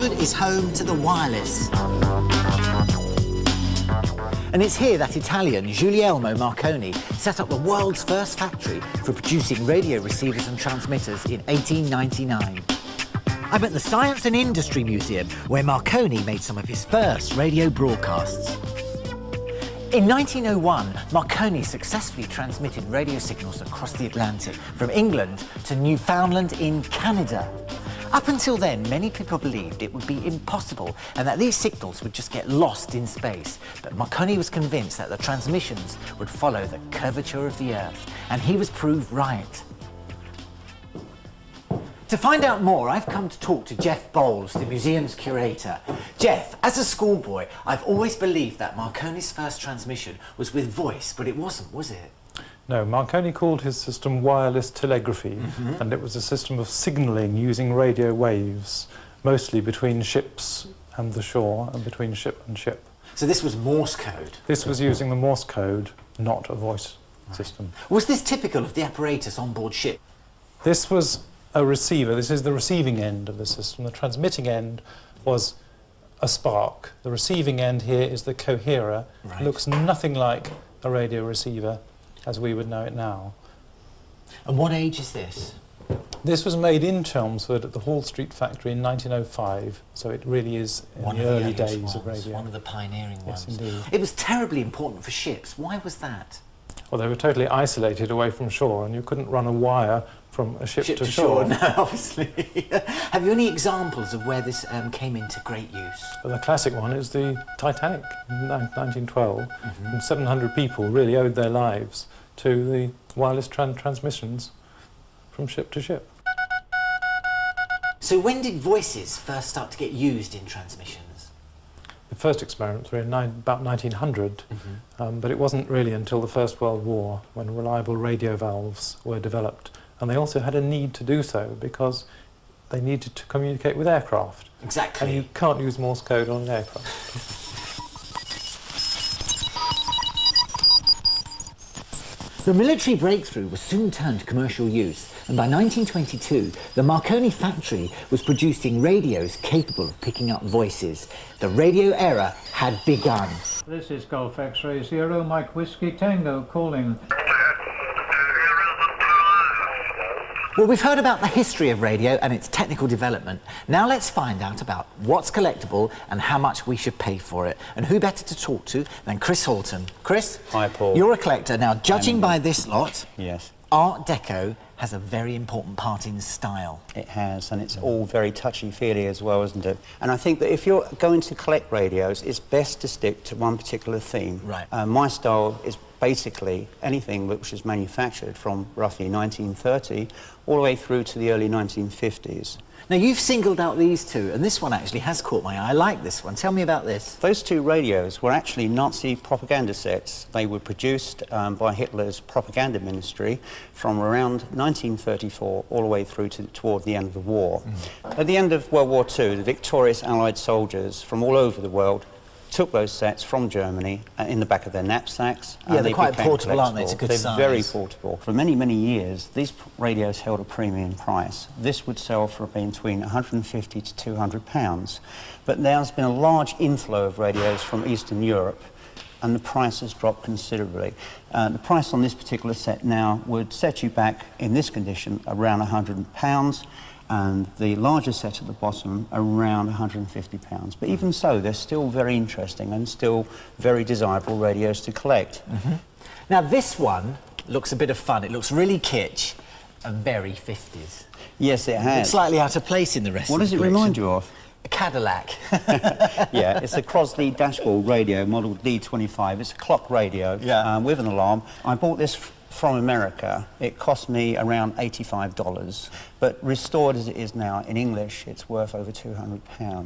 Chelmsford is home to the wireless. And it's here that Italian Guglielmo Marconi set up the world's first factory for producing radio receivers and transmitters in 1899. I'm at the Science and Industry Museum, where Marconi made some of his first radio broadcasts. In 1901, Marconi successfully transmitted radio signals across the Atlantic, from England to Newfoundland in Canada. Up until then, many people believed it would be impossible and that these signals would just get lost in space. But Marconi was convinced that the transmissions would follow the curvature of the Earth, and he was proved right. To find out more, I've come to talk to Jeff Bowles, the museum's curator. Jeff, as a schoolboy, I've always believed that Marconi's first transmission was with voice, but it wasn't, was it? No, Marconi called his system wireless telegraphy, and it was a system of signalling using radio waves, mostly between ships and the shore, and between ship and ship. So this was Morse code? This was using the Morse code, not a voice system. Was this typical of the apparatus on board ship? This was a receiver. This is the receiving end of the system. The transmitting end was a spark. The receiving end here is the coherer. Right. It looks nothing like a radio receiver as we would know it now. And what age is this? This was made in Chelmsford at the Hall Street factory in 1905, so it really is in the early days of radio. One of the pioneering ones. Yes, indeed. It was terribly important for ships. Why was that? Well, they were totally isolated away from shore, and you couldn't run a wire from a ship to shore. No, obviously. Have you any examples of where this came into great use? Well, the classic one is the Titanic in 1912. And 700 people really owed their lives to the wireless transmissions from ship to ship. So when did voices first start to get used in transmissions? The first experiments were in about 1900, but it wasn't really until the First World War when reliable radio valves were developed. And they also had a need to do so because they needed to communicate with aircraft. Exactly. And you can't use Morse code on an aircraft. The military breakthrough was soon turned to commercial use, and by 1922, the Marconi factory was producing radios capable of picking up voices. The radio era had begun. This is Golf X-Ray Zero, Mike Whiskey Tango calling. Well, we've heard about the history of radio and its technical development. Now let's find out about what's collectible and how much we should pay for it. And who better to talk to than Chris Horton. Chris? Hi, Paul. You're a collector. Now, judging by this lot, Yes, Art Deco has a very important part in style. it has, and it's all very touchy-feely as well, isn't it? And I think that if you're going to collect radios, it's best to stick to one particular theme. Right. My style is basically anything which is manufactured from roughly 1930 all the way through to the early 1950s. Now, you've singled out these two, and this one actually has caught my eye. I like this one. Tell me about this. Those two radios were actually Nazi propaganda sets. They were produced by Hitler's propaganda ministry from around 1934 all the way through to toward the end of the war. At the end of World War II, the victorious Allied soldiers from all over the world took those sets from Germany in the back of their knapsacks. Yeah, and they're quite became portable, aren't they? It's a collectible. good They're size. very portable. For many, many years, these radios held a premium price. This would sell for between 150 to 200 pounds. But there's been a large inflow of radios from Eastern Europe, and the price has dropped considerably. The price on this particular set now would set you back, in this condition, around 100 pounds. And the larger set at the bottom around 150 pounds. But even so, they're still very interesting and still very desirable radios to collect. Now, this one looks a bit of fun. It looks really kitsch and very 50s. Yes, it has. It's slightly out of place in the rest What of does the it collection. remind you of? A Cadillac. Yeah, it's a Crosley dashboard radio, model D25. It's a clock radio with an alarm. I bought this from America. It cost me around $85, but restored as it is now in English, it's worth over £200.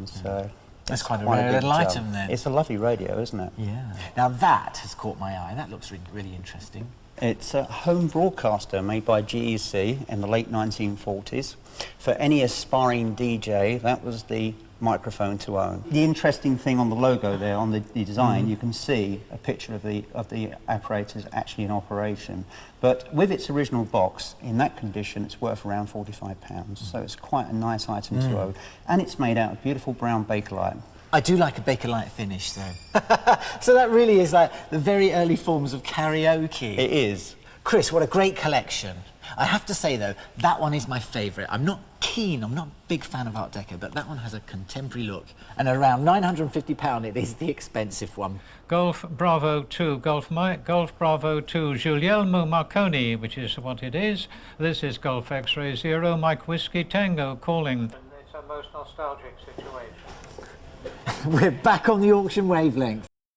So That's quite a rare big little jump. item then. It's a lovely radio, isn't it? Yeah. Now that has caught my eye. That looks really interesting. It's a home broadcaster made by GEC in the late 1940s. For any aspiring DJ, that was the microphone to own. The interesting thing on the logo there, on the design, you can see a picture of the apparatus actually in operation. But with its original box, in that condition, it's worth around £45. So it's quite a nice item to own. And it's made out of beautiful brown Bakelite. I do like a Bakelite finish, though. So that really is like the very early forms of karaoke. It is. Chris, what a great collection. I have to say, though, that one is my favourite. I'm not a big fan of Art Deco, but that one has a contemporary look. And around £950, it is the expensive one. Golf Bravo 2, Golf Bravo 2, Guglielmo Marconi, which is what it is. This is Golf X-Ray 0, Mike Whiskey Tango calling. It's a most nostalgic situation. We're back on the auction wavelength.